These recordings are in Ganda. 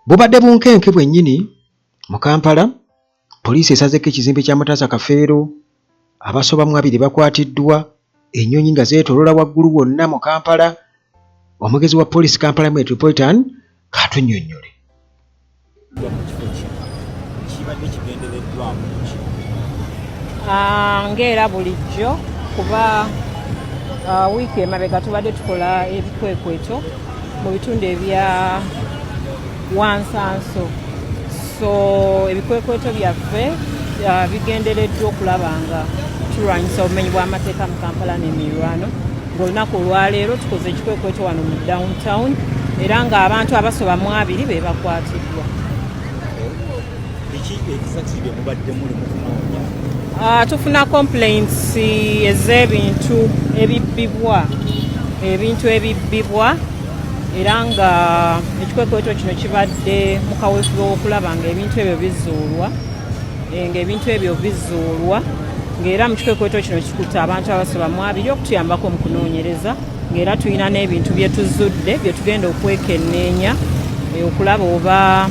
Bubadde bunkenke bwennyini mu Kampala, poliisi esazeeko ekizimbe kya Mutaasa Kafeero, abasobamu 2 bakwatiddwa, ennyonyi nga zeetooloola waggulu wonna mu Kampala. Omwogezi wa poliisi Kampala Metropolitan katunnyonnyole. Ng'era bulijjo kuba wiiki emabega tubadde tukola ebikwekweto mu bitundu ebya Wansanso. So ebikwekweto byaffe bigendereddwa okulaba nga tulwanyisa obumenyi bw'amateeka mu Kampala n'emiriraano. Ng'olunaku olwaleero tukoze ekikwekweto wano mu downtown era ng'abantu abasoba mu 2 be bakwatiddwa. Tufuna complaints ez'ebintu ebibbibwa era nga ekikwekweto kino kibadde mu kaweefube w'okulaba ng'ebintu ebyo bizuulwa ng'era mu kikwekweto kino kikutte abantu abasoba mu 2 okutuyambako mu kunoonyereza, ng'era tulina n'ebintu bye tuzudde bye tugenda okwekenneenya okulaba oba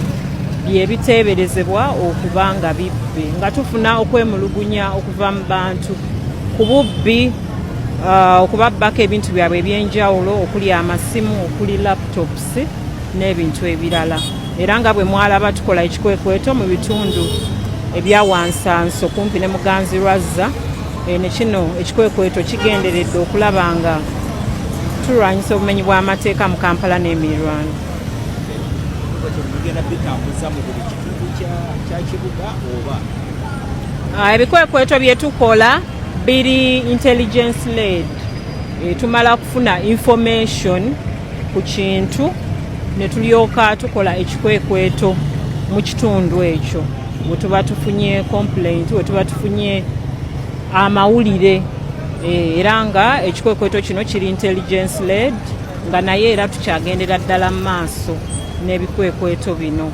byebiteeberezebwa okuba nga bibbe, nga tufuna okwemulugunya okuva mu bantu ku bubbi, okubabbako ebintu byabwe ebyenjawulo okuli amasimu, okuli laptops n'ebintu ebirala. Era nga bwe mwalaba tukola ekikwekweto mu bitundu ebya Wansanso kumpi ne Muganzirwazza, ne kino ekikwekweto kigenderedde okulaba nga tulwanyisa obumenyi bw'amateeka mu Kampala n'emiriraano. Ebikwekweto bye tukola biri intelligence led. Tumala kufuna information ku kintu ne tulyoka tukola ekikwekweto mu kitundu ekyo. Bwe tuba tufunye complaint, bwe tuba tufunye amawulire, era nga ekikwekweto kino kiri intelligence led, nga naye era tukyagendera ddala mu maaso n'ebikwekweto bino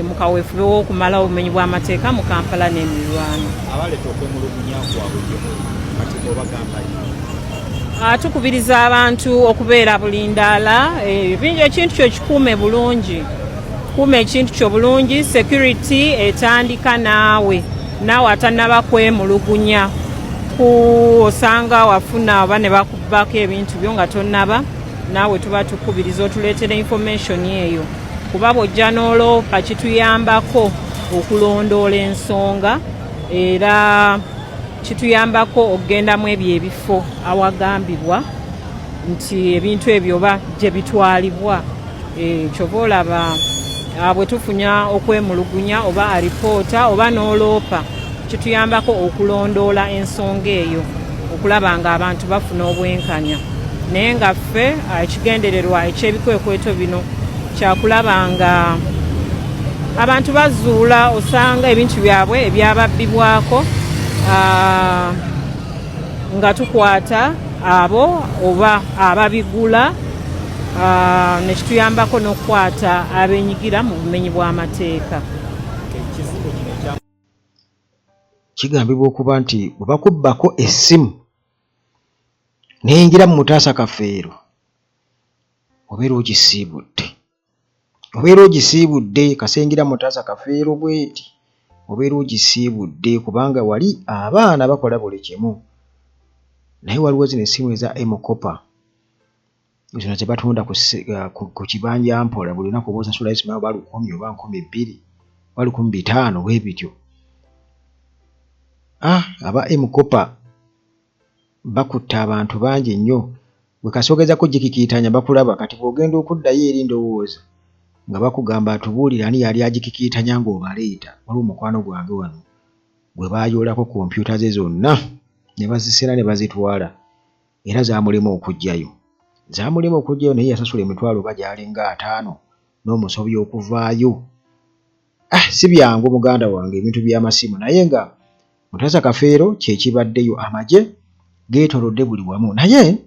mu kaweefube w'okumala obumenyi bw'amateeka mu Kampala n'emiriraano. Abaleeta okwemulugunya kwabwe kati obagamba tukubiriza abantu okubeera bulindaala, ekintu kyo kikuume bulungi. Kuuma ekintu kyo bulungi, security etandika naawe atannaba kwemulugunya. Osanga wafuna oba ne bakubbako ebintu byo nga tonnaba, naawe tuba tukubiriza otuleetere information eyo. Kuba bw'ojja n'oloopa kituyambako okulondoola ensonga era kituyambako okugendamu ebyo ebifo awagambibwa nti ebintu ebyo oba gye bitwalibwa. Kyova olaba bwe tufunya okwemulugunya oba alipoota oba n'oloopa, kituyambako okulondoola ensonga eyo okulaba nga abantu bafuna obwenkanya. Naye nga ffe ekigendererwa eky'ebikwekweto bino kyakulaba nga abantu bazuula, osanga ebintu byabwe ebyababbibwako nga tukwata abo oba ababigula, ne kituyambako n'okukwata abenyigira mu bumenyi bw'amateeka. Kigambibwa okuba nti bwe bakubbako essimu n'eyingira mu Mutaasa Kafeero, obeera ogisiibudde kasengira mu Mutaasa Kafeero bweti, obeera ogisiibudde kubanga wali abaana bakola buli kimu. Naye waliwo zino essimu eza M-Kopa, zino ze batunda ku kibanja mpola, buli lunaku oba osasula esimu oba 1,000 oba 2,000 oba 500 bwe bityo. Aba M-Kopa bakutte abantu bangi nnyo. Bwe kasoogezako gikikiitanya bakulaba, kati bw'ogenda okuddayo eri ndowooza nga bakugamba atubuulira ani yali agikikiitanya ng'obaleeta. Waliwo mukwano gwange wano gwe baayoolako kompyuta ze zonna ne bazisera ne bazitwala, era zaamulema okugyayo naye yasasula emitwalo oba gyalinga 5 n'omusobi okuvaayo. Si byangu muganda wange ebintu by'amasimu, naye nga Mutaasa Kafeero kyekibaddeyo. Amagye geetoolodde buli wamu, naye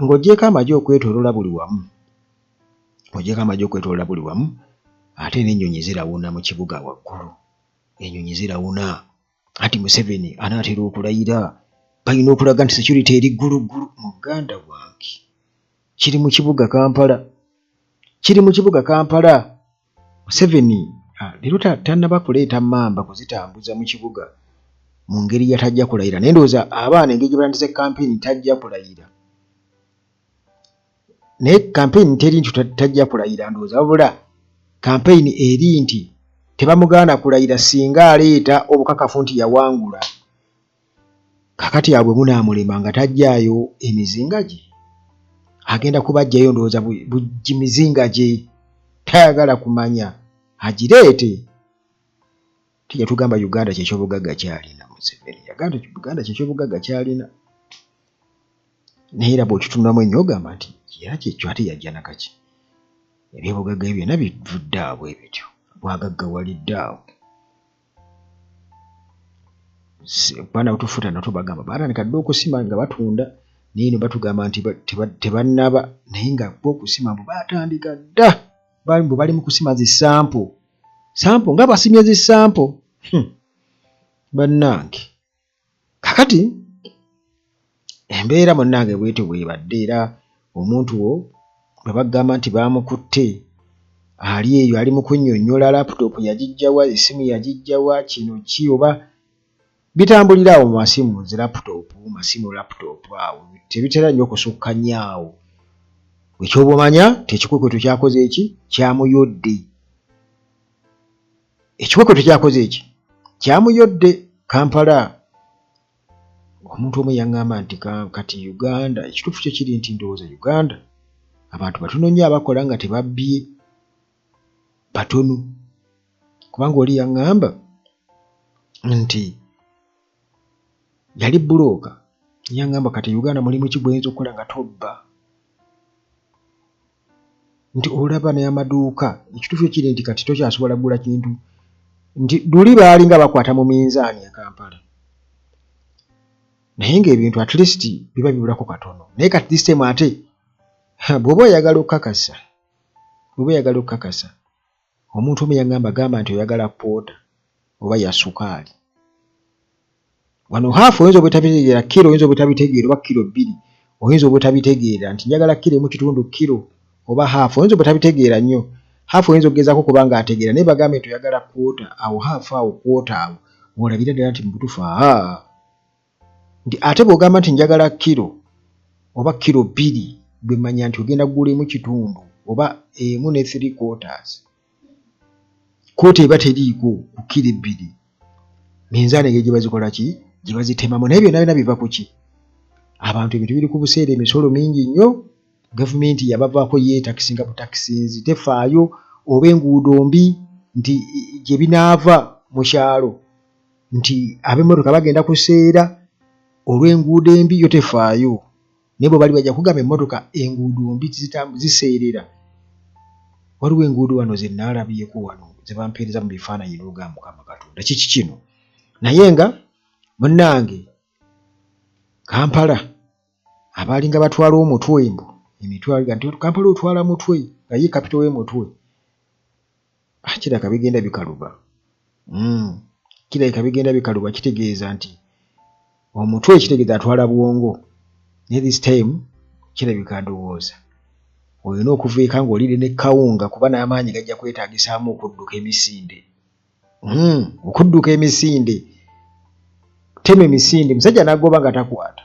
ng'oggyeko amagye okwetooloola buli wamu, ate n'ennyonyi zirawuna mu kibuga waggulu. Ennyonyi zirawuna. Anti Museveni anaatera okulayira, balina okulaga nti security eri gguluggulu. Muganda wange kiri mu kibuga Kampala. Museveni leero tannaba kuleeta mamba kuzitambuza mu kibuga mu ngeri yatajja kulayira. Naye ndowooza abaana engeri gye balandise kampeyini tajja kulayira. Naye kampeyini teri nti tajja kulayira ndowooza, wabula kampeyini eri nti tebamugaana kulayira singa aleeta obukakafu nti yawangula. Kakati abwe munaamulema nga tajjaayo emizinga gye. Agenda kubajjayo ndowooza bujji mizinga gye. Tayagala kumanya. Agireete. Tijja tugamba Uganda kyekyobugagga kyalina Museveni. Uganda kyekyobugagga kyalina. Naye era bw'okitunulamu ennyo ogamba nti era kyekyo ate yajja nakaki. Ebyobugagga ebyo byonna bivudde awo ebityo. Bwagaggawalidde awo. Baana butufuta natwo bagamba baatandika dda okusima nga batunda naye no batugamba nti tebannaba naye nga bo okusima mbu baatandika dda. Bali mu kusima zisampo. Sampo nga basimye zisampo. Bannange. Kakati embeera munnange bwetyo bwebadde era omuntu wo bwe bagamba nti baamukutte ali eyo ali mu kunnyonnyola laputopu yagijjawa, essimu yagijjawa, kino ki oba bitambulira awo mu masimu masimu laputopu awo tebitera nnyo okusukkanya awo. Ekyoba omanya tekikwekweto kyakoze eki kyamuyodde. Ekikwekweto kyakoze eki kyamuyodde. Kampala omuntu omu yaŋŋamba nti kati Uganda ekituufu kyo kiri nti ndowooza Uganda abantu batono nnyo abakola nga tebabbye batono. Kubanga oli yaŋŋamba nti yali bbulooka yaŋŋamba kati Uganda mulimu ki gw'oyinza okukola nga tobba. Nti olaba n'amaduuka ekituufu kiri nti kati tokyasobola kugula kintu nti luli baali nga bakwata mu minzaani e Kampala. Naye ng'ebintu at least biba bibulako katono. Naye kati this time ate bw'oba oyagala okukakasa omuntu omu yaŋŋamba gamba nti oyagala poota oba ya sukaali. Wano haafu oyinza obutabitegeera, kiro oyinza obutabitegeera oba kiro 2 oyinza obutabitegeera nti njagala kiro emu kitundu kiro oba haafu oyinza obutabitegeera nnyo. Haafu oyinza okugezaako kubanga ategeera naye bagambe nti oyagala kwota awo haafu awo kwota awo olabira ddala nti mu butuufu nti ate bw'ogamba nti njagala kiro oba kiro 2 bwe mmanya nti ogenda kugula emu kitundu oba emu ne 3/4. Kwota eba teriiko ku kiro 2. Minzaani engeri gye bazikola ki gye bazitemamu naye byonna biva ku ki? Abantu ebintu biri ku buseera emisolo mingi nnyo. Gavumenti yabavaako yeetakisinga butakisinzi tefaayo oba enguudo mbi nti gye binaava mu kyalo nti ab'emmotoka bagenda kuseera olw'enguudo embi yo tefaayo. Naye bwe bali bajja kugamba emmotoka enguudo mbi ziseerera. Waliwo enguudo wano ze nnaalabyeko wano ze bampeereza mu bifaananyi n'ogamba Mukama Katonda kiki kino. Naye nga munnange Kampala abaalinga batwala omutwe mbu emitwalo Kampala otwala mutwe nga ye kapito w'emutwe. Kirabika bigenda bikaluba. Kirabika bigenda bikaluba kitegeeza nti omutwe kitegeeza atwala bwongo. Naye this time kirabika ndowooza olina okuva eka ng'olire ne kawunga kuba n'amaanyi gajja kwetaagisaamu okudduka emisinde. Okudduka emisinde. Tema emisinde musajja n'agoba nga takwata.